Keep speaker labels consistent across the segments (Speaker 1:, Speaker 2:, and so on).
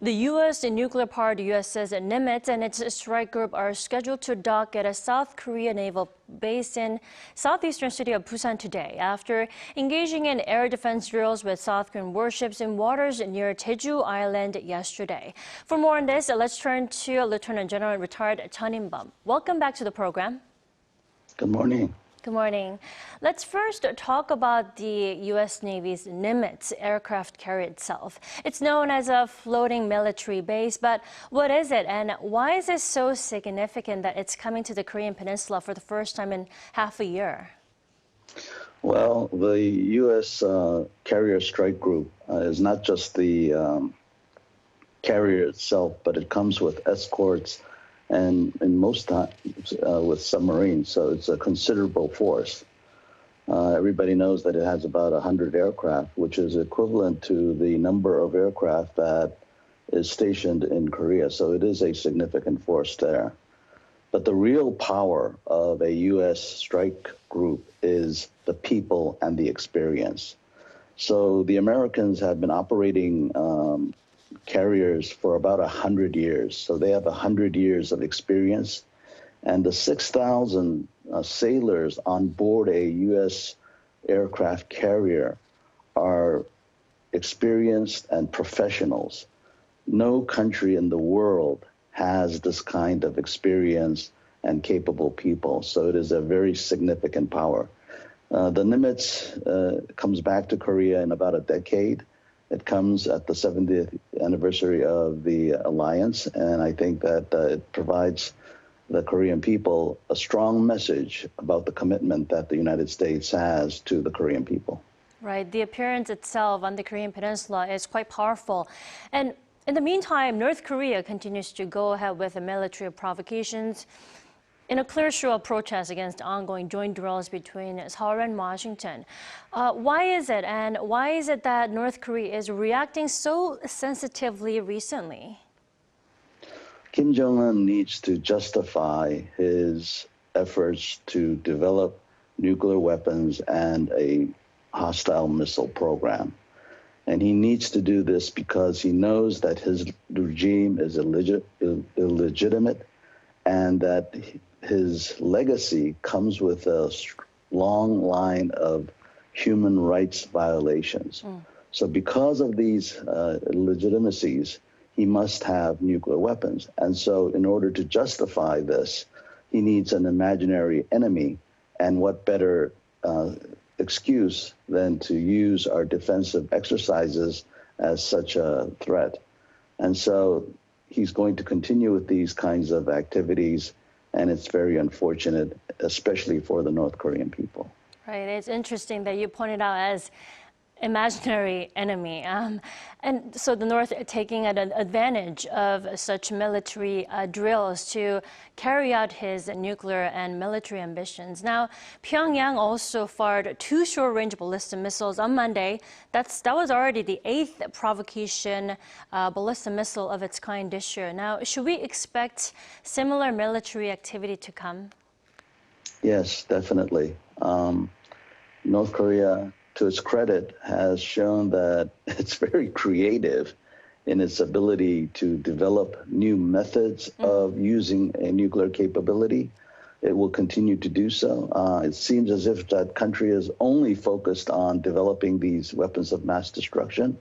Speaker 1: The U.S. nuclear-powered USS Nimitz and its strike group are scheduled to dock at a South Korean naval base in southeastern city of Busan today after engaging in air defense drills with South Korean warships in waters near Jeju Island yesterday. For more on this, let's turn to Lieutenant General retired Chun In-bum. Welcome back to the program.
Speaker 2: Good morning.
Speaker 1: Good morning. Let's first talk about the U.S. Navy's Nimitz aircraft carrier itself. It's known as a floating military base, but what is it and why is it so significant that it's coming to the Korean Peninsula for the first time in half a year?
Speaker 2: Well, the U.S. Carrier Strike Group is not just the carrier itself, but it comes with escorts and in most times with submarines, so it's a considerable force. Everybody knows that it has about 100 aircraft, which is equivalent to the number of aircraft that is stationed in Korea, so it is a significant force there. But the real power of a U.S. strike group is the people and the experience. So the Americans have been operating carriers for about 100 years. So they have 100 years of experience. And the 6,000 sailors on board a U.S. aircraft carrier are experienced and professionals. No country in the world has this kind of experience and capable people. So it is a very significant power. The Nimitz comes back to Korea in about a decade. It comes at the 70th anniversary of the alliance, and I think that it provides the Korean people a strong message about the commitment that the United States has to the Korean people.
Speaker 1: Right. The appearance itself on the Korean Peninsula is quite powerful. And in the meantime, North Korea continues to go ahead with the military provocations in a clear show of protest against ongoing joint drills between Seoul and Washington. Why is it, and why is it that North Korea is reacting so sensitively recently?
Speaker 2: Kim Jongun needs to justify his efforts to develop nuclear weapons and a hostile missile program. And he needs to do this because he knows that his regime is illegitimate and that his legacy comes with a long line of human rights violations. So because of these legitimacies, he must have nuclear weapons. And so in order to justify this, he needs an imaginary enemy. And what better excuse than to use our defensive exercises as such a threat. And so he's going to continue with these kinds of activities, and it's very unfortunate, especially for the North Korean people.
Speaker 1: Right. It's interesting that you pointed out as imaginary enemy. And so the North taking an advantage of such military drills to carry out his nuclear and military ambitions. Now, Pyongyang also fired 2 short-range ballistic missiles on Monday. That was already the 8th provocation ballistic missile of its kind this year. Now, should we expect similar military activity to come?
Speaker 2: Yes, definitely. North Korea, to its credit, has shown that it's very creative in its ability to develop new methods of using a nuclear capability. It will continue to do so. It seems as if that country is only focused on developing these weapons of mass destruction,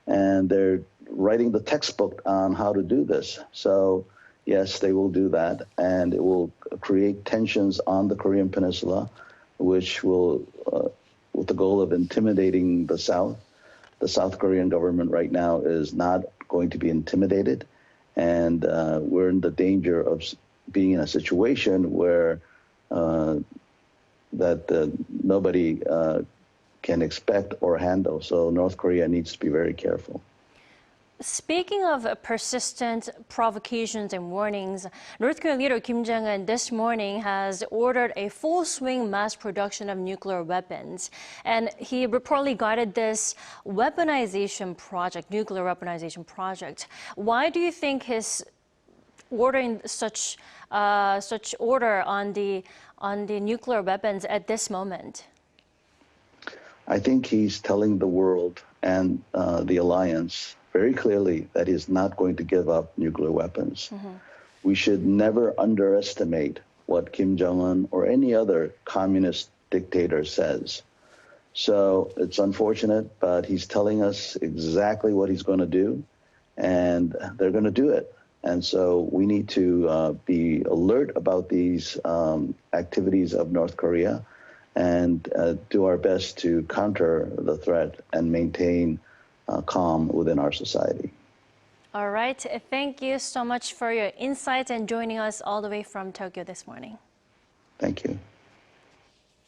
Speaker 2: and they're writing the textbook on how to do this. So yes, they will do that, and it will create tensions on the Korean Peninsula, which will with the goal of intimidating the South. The South Korean government right now is not going to be intimidated, and we're in the danger of being in a situation where nobody can expect or handle. So North Korea needs to be very careful.
Speaker 1: Speaking of persistent provocations and warnings, North Korean leader Kim Jongun this morning has ordered a full-swing mass production of nuclear weapons. And he reportedly guided this weaponization project, nuclear weaponization project. Why do you think his ordering such order on the nuclear weapons at this moment?
Speaker 2: I think he's telling the world and the alliance very clearly that he's not going to give up nuclear weapons. We should never underestimate what Kim Jongun or any other communist dictator says. So it's unfortunate, but he's telling us exactly what he's going to do, and they're going to do it. And so we need to be alert about these activities of North Korea and do our best to counter the threat and maintain calm within our society.
Speaker 1: All right. Thank you so much for your insights and joining us all the way from Tokyo this morning.
Speaker 2: Thank you.